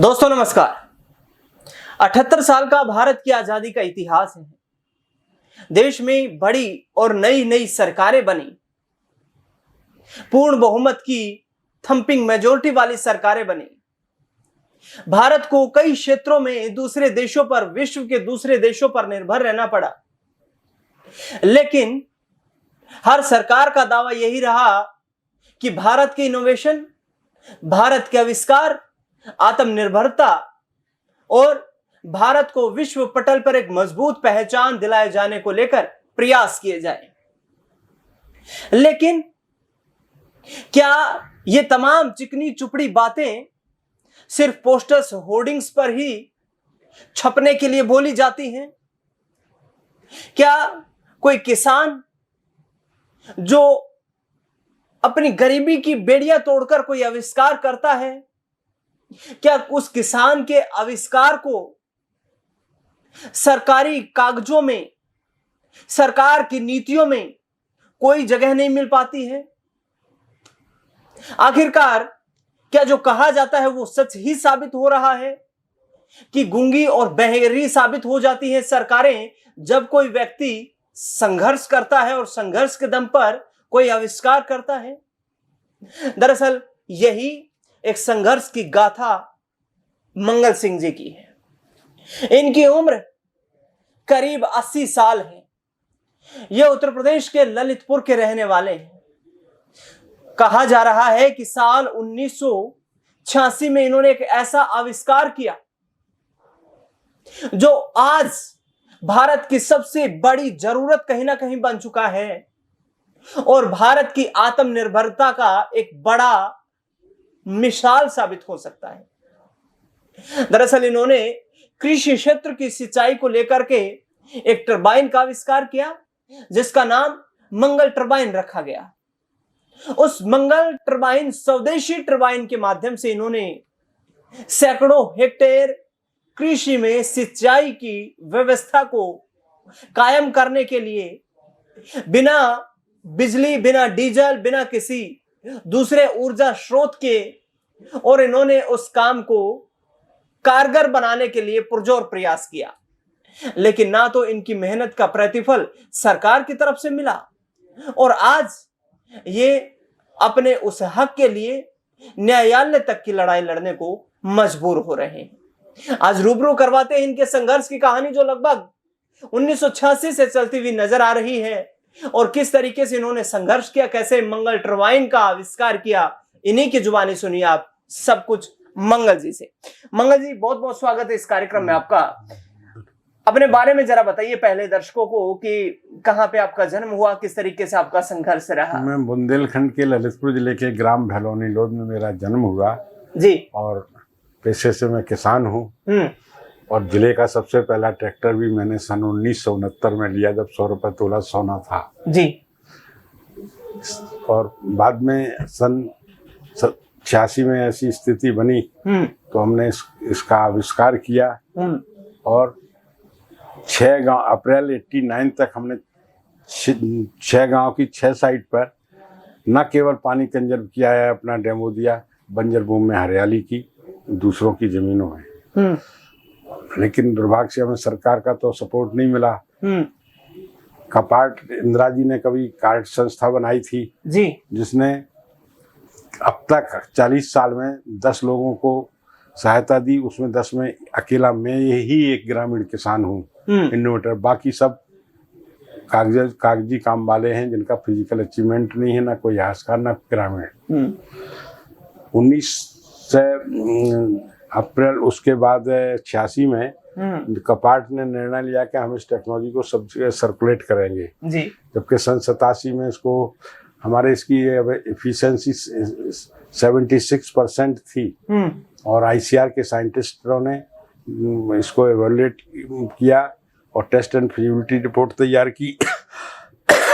दोस्तों नमस्कार। 78 साल का भारत की आजादी का इतिहास है। देश में बड़ी और नई नई सरकारें बनी, पूर्ण बहुमत की थंपिंग मेजोरिटी वाली सरकारें बनी। भारत को कई क्षेत्रों में दूसरे देशों पर, विश्व के दूसरे देशों पर निर्भर रहना पड़ा, लेकिन हर सरकार का दावा यही रहा कि भारत के इनोवेशन, भारत के आविष्कार, आत्मनिर्भरता और भारत को विश्व पटल पर एक मजबूत पहचान दिलाए जाने को लेकर प्रयास किए जाएं। लेकिन क्या ये तमाम चिकनी चुपड़ी बातें सिर्फ पोस्टर्स, होर्डिंग्स पर ही छपने के लिए बोली जाती हैं? क्या कोई किसान जो अपनी गरीबी की बेड़ियां तोड़कर कोई आविष्कार करता है, क्या उस किसान के आविष्कार को सरकारी कागजों में, सरकार की नीतियों में कोई जगह नहीं मिल पाती है? आखिरकार क्या जो कहा जाता है वो सच ही साबित हो रहा है कि गूंगी और बहरी साबित हो जाती है सरकारें जब कोई व्यक्ति संघर्ष करता है और संघर्ष के दम पर कोई आविष्कार करता है? दरअसल यही एक संघर्ष की गाथा मंगल सिंह जी की है। इनकी उम्र करीब 80 साल है। यह उत्तर प्रदेश के ललितपुर के रहने वाले हैं। कहा जा रहा है कि साल 1986 में इन्होंने एक ऐसा आविष्कार किया जो आज भारत की सबसे बड़ी जरूरत कहीं ना कहीं बन चुका है और भारत की आत्मनिर्भरता का एक बड़ा मिसाल साबित हो सकता है। दरअसल इन्होंने कृषि क्षेत्र की सिंचाई को लेकर के एक टरबाइन का आविष्कार किया जिसका नाम मंगल टरबाइन रखा गया। उस मंगल टरबाइन, स्वदेशी टरबाइन के माध्यम से इन्होंने सैकड़ों हेक्टेयर कृषि में सिंचाई की व्यवस्था को कायम करने के लिए बिना बिजली, बिना डीजल, बिना किसी दूसरे ऊर्जा स्रोत के, और इन्होंने उस काम को कारगर बनाने के लिए पुरजोर प्रयास किया। लेकिन ना तो इनकी मेहनत का प्रतिफल सरकार की तरफ से मिला और आज ये अपने उस हक के लिए न्यायालय तक की लड़ाई लड़ने को मजबूर हो रहे हैं। आज रूबरू करवाते हैं इनके संघर्ष की कहानी जो लगभग 1986 से चलती हुई नजर आ रही है और किस तरीके से इन्होंने संघर्ष किया, कैसे मंगल टरबाइन का आविष्कार किया। इन्हीं की जुबानी सुनिए आप सब कुछ मंगल जी से। मंगल जी, बहुत बहुत स्वागत है इस कार्यक्रम में आपका। अपने बारे में जरा बताइए पहले दर्शकों को कि कहां पे आपका जन्म हुआ, किस तरीके से आपका संघर्ष रहा। मैं बुंदेलखंड के ललितपुर जिले के ग्राम भैलोनी लोध में मेरा जन्म हुआ जी, और पेशे से मैं किसान हूँ और जिले का सबसे पहला ट्रैक्टर भी मैंने सन 1969 में लिया जब 100 रुपये तोला सोना था जी। और बाद में सन 86 में ऐसी स्थिति बनी तो हमने इसका आविष्कार किया और 6 गांव, अप्रैल 89 तक हमने 6 गांव की 6 साइट पर न केवल पानी कंजर्व किया है, अपना डेमो दिया, बंजर भूमि में हरियाली की, दूसरों की जमीनों में। लेकिन दुर्भाग्य से हमें सरकार का तो सपोर्ट नहीं मिला। कपाट इंदिरा जी ने कभी कार्ड संस्था बनाई थी जी, जिसने अब तक 40 साल में 10 लोगों को सहायता दी। उसमें 10 में अकेला मैं ही एक ग्रामीण किसान हूँ, इनोवेटर। बाकी सब कागजी काम वाले हैं जिनका फिजिकल अचीवमेंट नहीं है, ना कोई आविष्कार, ना ग्रामीण। 19 अप्रैल उसके बाद 86 में कपाट ने निर्णय लिया कि हम इस टेक्नोलॉजी को सब जगह सर्कुलेट करेंगे जी। जबकि सन 87 में इसको हमारे इसकी एफिशिएंसी 76% थी और आईसीआर के साइंटिस्टों ने इसको एवेल्युएट किया और टेस्ट एंड फिजिबिलिटी रिपोर्ट तैयार की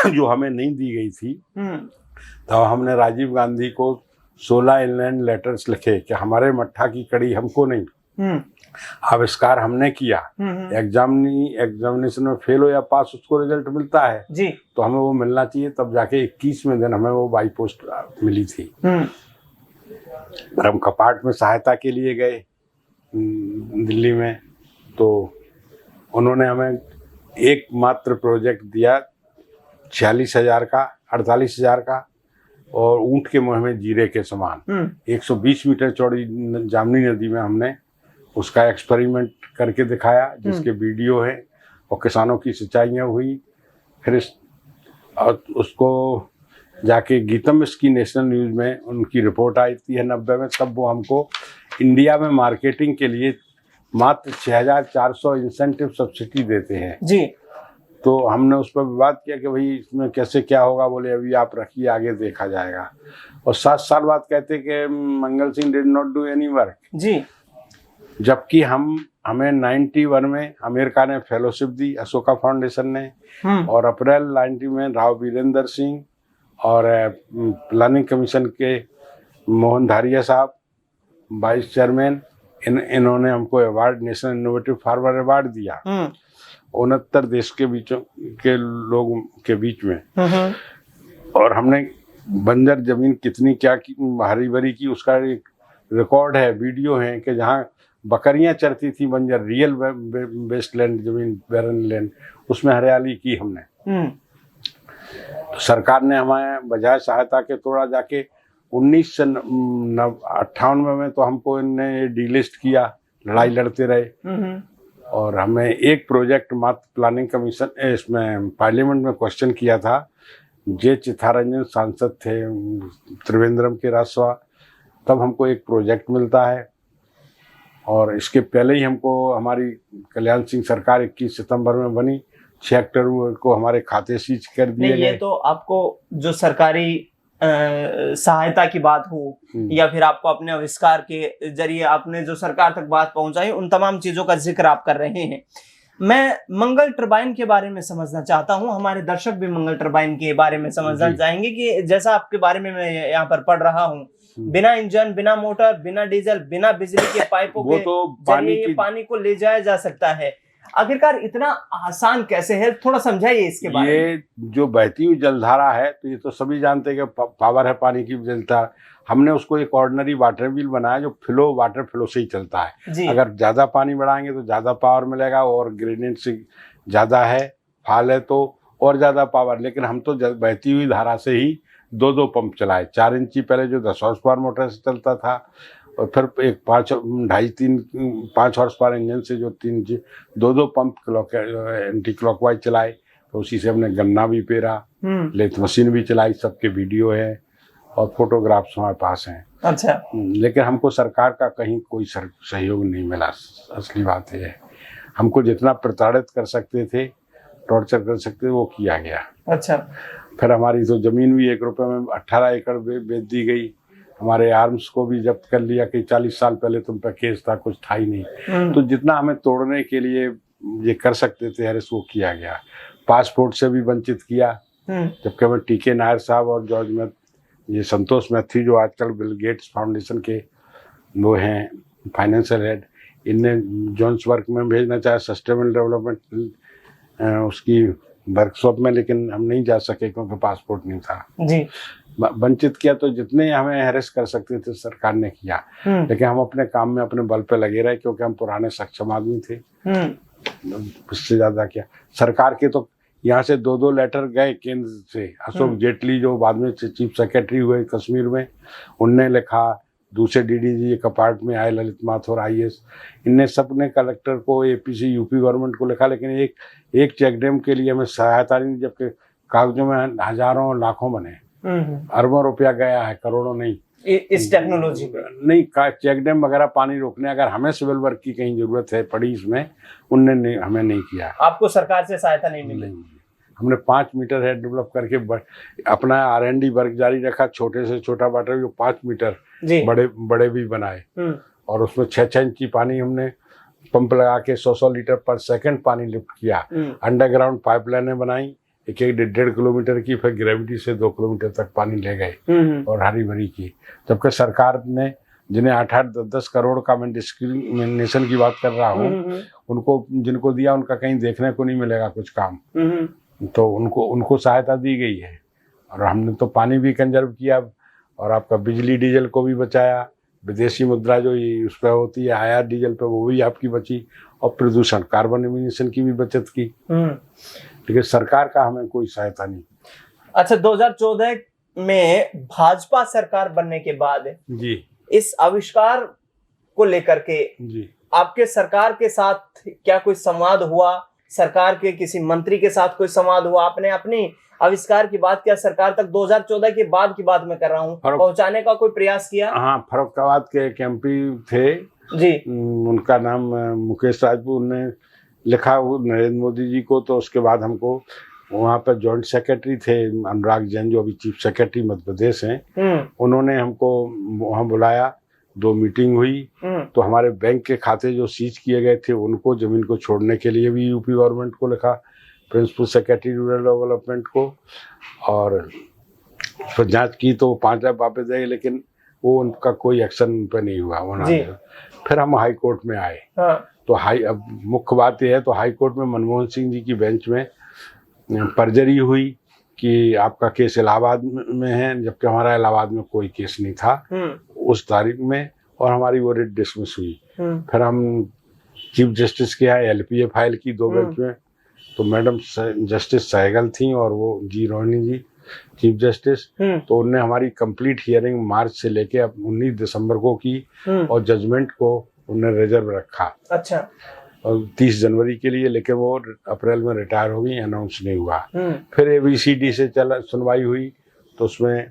जो हमें नहीं दी गई थी। तब हमने राजीव गांधी को 16 इनलैंड लेटर्स लिखे कि हमारे मट्ठा की कड़ी हमको नहीं, आविष्कार हमने किया। एग्जामिनेशन में फेल हो या पास उसको रिजल्ट मिलता है जी, तो हमें वो मिलना चाहिए। तब जाके 21वें दिन हमें वो बाई पोस्ट मिली थी। पर हम कपाट में सहायता के लिए गए दिल्ली में, तो उन्होंने हमें एकमात्र प्रोजेक्ट दिया 46,000 का, 48,000 का, और ऊंट के मुंह में जीरे के समान 120 मीटर चौड़ी जामनी नदी में हमने उसका एक्सपेरिमेंट करके दिखाया, जिसके वीडियो है, और किसानों की सिंचाइयाँ हुई। फिर और उसको जाके गीतम की नेशनल न्यूज़ में उनकी रिपोर्ट आई थी 90 में, तब वो हमको इंडिया में मार्केटिंग के लिए मात्र 6,400 इंसेंटिव सब्सिडी देते हैं जी। तो हमने उस पर विवाद किया कि भाई इसमें कैसे क्या होगा। बोले अभी आप रखिए, आगे देखा जाएगा। और 7 साल बाद कहते कि Mangal Singh did not do any work ji. जबकि हमें 91 में अमेरिका ने फेलोशिप दी, अशोका फाउंडेशन ने, और अप्रैल 90 में राव वीरेंद्र सिंह और प्लानिंग कमीशन के मोहन धारिया साहब वाइस चेयरमैन, इन्होंने हमको award, national innovative farmer award दिया 69 देश के लोगों के बीच में। और हमने बंजर जमीन कितनी क्या हरी भरी की, उसका एक रिकॉर्ड है, वीडियो है कि जहाँ बकरियां चरती थी बंजर, रियल वेस्टलैंड जमीन, बैरन लैंड, उसमें हरियाली की हमने। तो सरकार ने हमें बजाय सहायता के तोड़ा जाके 1998 में तो हमको इनने डिलिस्ट किया, लड़ाई लड़ते रहे। और हमें एक प्रोजेक्ट मात्र प्लानिंग कमीशन इसमें पार्लियामेंट में क्वेश्चन किया था, जे चित्तारंजन सांसद थे त्रिवेंद्रम के राज्यसभा, तब हमको एक प्रोजेक्ट मिलता है। और इसके पहले ही हमको हमारी कल्याण सिंह सरकार 21 सितंबर में बनी, 6 अक्टूबर को हमारे खाते सीज कर दिए गए। ये तो आपको जो सरकारी सहायता की बात हो या फिर आपको अपने आविष्कार के जरिए आपने जो सरकार तक बात पहुंचाई, उन तमाम चीजों का जिक्र आप कर रहे हैं। मैं मंगल टरबाइन के बारे में समझना चाहता हूं, हमारे दर्शक भी मंगल टरबाइन के बारे में समझना चाहेंगे कि जैसा आपके बारे में मैं यहाँ पर पढ़ रहा हूँ, बिना इंजन, बिना मोटर, बिना डीजल, बिना बिजली के पाइपों के जरिए पानी को ले जाया जा सकता है। आखिरकार इतना आसान कैसे है, थोड़ा समझाइए इसके बारे में। ये जो बहती हुई जलधारा है, तो ये तो सभी जानते हैं कि पावर है पानी की जलधारा। हमने उसको एक ऑर्डिनरी वाटर व्हील बनाया जो फ्लो, वाटर फ्लो से ही चलता है। अगर ज्यादा पानी बढ़ाएंगे तो ज्यादा पावर मिलेगा, और ग्रेडियंट से ज्यादा है, फाल है तो और ज्यादा पावर। लेकिन हम तो बहती हुई धारा से ही 2-2 पंप चलाए। 4 इंची पहले जो 10 हॉर्स पावर मोटर से चलता था, और फिर एक 5 हॉर्स पावर इंजन से जो 3 इंची, 2-2 पंप एंटी क्लॉकवाइज चलाए। तो उसी से हमने गन्ना भी पेरा, लेथ मशीन भी चलाई, सबके वीडियो है और फोटोग्राफ्स हमारे पास हैं। अच्छा। लेकिन हमको सरकार का कहीं कोई सहयोग नहीं मिला। असली बात है, हमको जितना प्रताड़ित कर सकते थे, टॉर्चर कर सकते थे, वो किया गया। अच्छा। फिर हमारी तो जमीन भी 1 रुपए में 18 एकड़ बेच दी गई। हमारे आर्म्स को भी जब्त कर लिया कि 40 साल पहले तुम पे केस था, कुछ था ही नहीं। तो जितना हमें तोड़ने के लिए ये कर सकते थे हैरिस, वो किया गया। पासपोर्ट से भी वंचित किया, जबकि हमें टीके नायर साहब और जॉर्ज में ये संतोष मैथ्यू जो आजकल बिल गेट्स फाउंडेशन के वो हैं फाइनेंशियल हेड, इनने जोन्सबर्ग में भेजना चाहे सस्टेनेबल डेवलपमेंट उसकी वर्कशॉप में, लेकिन हम नहीं जा सके क्योंकि पासपोर्ट नहीं था जी। वंचित किया। तो जितने हमें हैरेस कर सकते थे सरकार ने किया, लेकिन हम अपने काम में अपने बल पे लगे रहे, क्योंकि हम पुराने सक्षम आदमी थे। इससे ज्यादा क्या, सरकार के तो यहाँ से 2-2 लेटर गए केंद्र से। अशोक जेटली जो बाद में चीफ सेक्रेटरी हुए कश्मीर में, उनने लिखा, दूसरे डीडीजी कपाट में आए ललित माथुर IAS, इनने सबने कलेक्टर को, APC यूपी गवर्नमेंट को लिखा, लेकिन एक चेक डैम के लिए हमें सहायता नहीं, जबकि कागजों में हजारों लाखों बने, अरबों रुपया गया है, करोड़ों नहीं। इस टेक्नोलॉजी नहीं, चेक डैम वगैरह पानी रोकने, अगर हमें सिविल वर्क की कहीं जरूरत है पड़ी इसमें, उनने हमें नहीं किया। आपको सरकार से सहायता नहीं मिली? हमने 5 मीटर हेड डेवलप करके अपना R&D वर्क जारी रखा, छोटे से छोटा वाटर जो 5 मीटर बड़े भी बनाए, और उसमें 6-6 इंची पानी हमने पंप लगा के 100 लीटर पर सेकंड पानी लिफ्ट किया। अंडरग्राउंड पाइपलाइनें बनाई, 1-1.5 किलोमीटर की, फिर ग्रेविटी से 2 किलोमीटर तक पानी ले गए, और हरी भरी की। जबकि सरकार ने, जिन्हें 8-8, 10-10 करोड़ का, मैं डिस्क्रिमिनेशन की बात कर रहा हूँ, उनको जिनको दिया उनका कहीं देखने को नहीं मिलेगा कुछ काम, तो उनको सहायता दी गई है। और हमने तो पानी भी कंजर्व किया, और आपका बिजली डीजल को भी बचाया, विदेशी मुद्रा जो ये उस पर होती है आयात डीजल पे, वो भी आपकी बची, और प्रदूषण कार्बन एमिशन की भी बचत की। लेकिन सरकार का हमें कोई सहायता नहीं। अच्छा, 2014 में भाजपा सरकार बनने के बाद जी इस आविष्कार को लेकर के जी आपके सरकार के साथ क्या कोई संवाद हुआ? सरकार के किसी मंत्री के साथ कोई संवाद हुआ? आपने अपनी आविष्कार की बात क्या सरकार तक 2014 के बाद की बात मैं कर रहा हूँ पहुंचाने का कोई प्रयास किया? हाँ, फर्रुखाबाद के एक एमपी थे जी, उनका नाम मुकेश राजपूत, ने लिखा वो नरेंद्र मोदी जी को। तो उसके बाद हमको वहाँ पर जॉइंट सेक्रेटरी थे अनुराग जैन, जो अभी चीफ सेक्रेटरी मध्य प्रदेश हैं, उन्होंने हमको वहाँ बुलाया, 2 मीटिंग हुई। तो हमारे बैंक के खाते जो सीज किए गए थे उनको, जमीन को छोड़ने के लिए भी यूपी गवर्नमेंट को लिखा, प्रिंसिपल सेक्रेटरी रूरल डेवलपमेंट को, और फिर जांच की तो 5 लाख वापस गए, लेकिन वो उनका कोई एक्शन उन पर नहीं हुआ। फिर हम हाई कोर्ट में आए। तो अब मुख्य बात यह है, तो हाई कोर्ट में मनमोहन सिंह जी की बेंच में परजरी हुई कि आपका केस इलाहाबाद में है, जबकि हमारा इलाहाबाद में कोई केस नहीं था उस तारीख में, और हमारी वो रिट डिसमिस हुई। फिर हम चीफ जस्टिस के यहाँ LPA फाइल की 2 बेंच में। तो मैडम जस्टिस सहगल थी और वो जी रोहिणी जी चीफ जस्टिस। तो उनने हमारी कंप्लीट हियरिंग मार्च से लेके अब 19 दिसंबर को की, और जजमेंट को उन्होंने रिजर्व रखा। अच्छा। और 30 जनवरी के लिए, लेकिन वो अप्रैल में रिटायर हो गई, अनाउंस नहीं हुआ। फिर ABCD से सुनवाई हुई, तो उसमें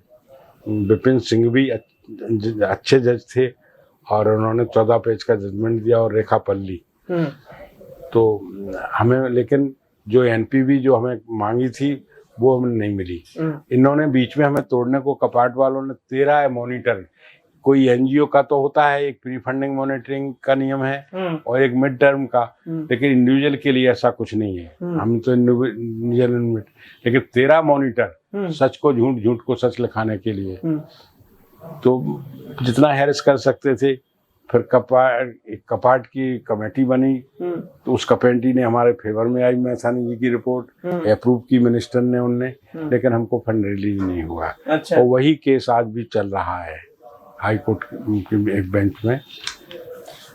विपिन सिंह भी अच्छे जज थे, और उन्होंने 14 पेज का जजमेंट दिया, और रेखा पल्ली। तो हमें, लेकिन जो NPV जो हमें मांगी थी वो हमें नहीं मिली। इन्होंने बीच में हमें तोड़ने को, कपाट वालों ने 13 मॉनिटर, कोई NGO का तो होता है एक प्री फंडिंग मॉनिटरिंग का नियम है और एक मिड टर्म का, लेकिन इंडिविजुअल के लिए ऐसा कुछ नहीं है। हम तो इंडिविजुअल, लेकिन 13 मॉनिटर सच को झूठ, झूठ को सच लिखाने के लिए। तो जितना हैरेस कर सकते थे। फिर कपाट की कमेटी बनी, तो उस कमेटी ने हमारे फेवर में आई मैथानी जी की रिपोर्ट, अप्रूव की मिनिस्टर ने, उनने, लेकिन हमको फंड रिलीज नहीं हुआ। अच्छा। और वही केस आज भी चल रहा है हाई कोर्ट की एक बेंच में।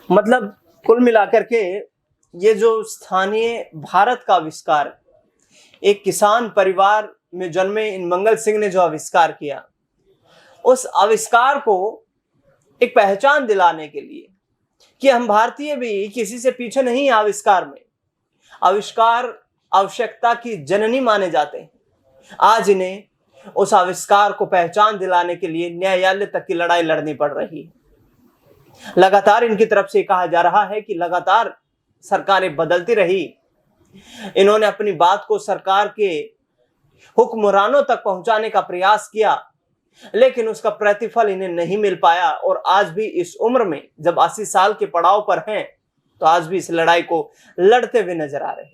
मतलब कुल मिलाकर के ये जो स्थानीय भारत का आविष्कार, एक किसान परिवार में जन्मे इन मंगल सिंह ने जो आविष्कार किया, उस आविष्कार को एक पहचान दिलाने के लिए कि हम भारतीय भी किसी से पीछे नहीं, आविष्कार में, आविष्कार आवश्यकता की जननी माने जाते हैं। आज इन्हें उस आविष्कार को पहचान दिलाने के लिए न्यायालय तक की लड़ाई लड़नी पड़ रही है। लगातार इनकी तरफ से कहा जा रहा है कि लगातार सरकारें बदलती रही, इन्होंने अपनी बात को सरकार के हुक्मरानों तक पहुंचाने का प्रयास किया, लेकिन उसका प्रतिफल इन्हें नहीं मिल पाया। और आज भी इस उम्र में जब 80 साल के पड़ाव पर हैं, तो आज भी इस लड़ाई को लड़ते हुए नजर आ रहे हैं।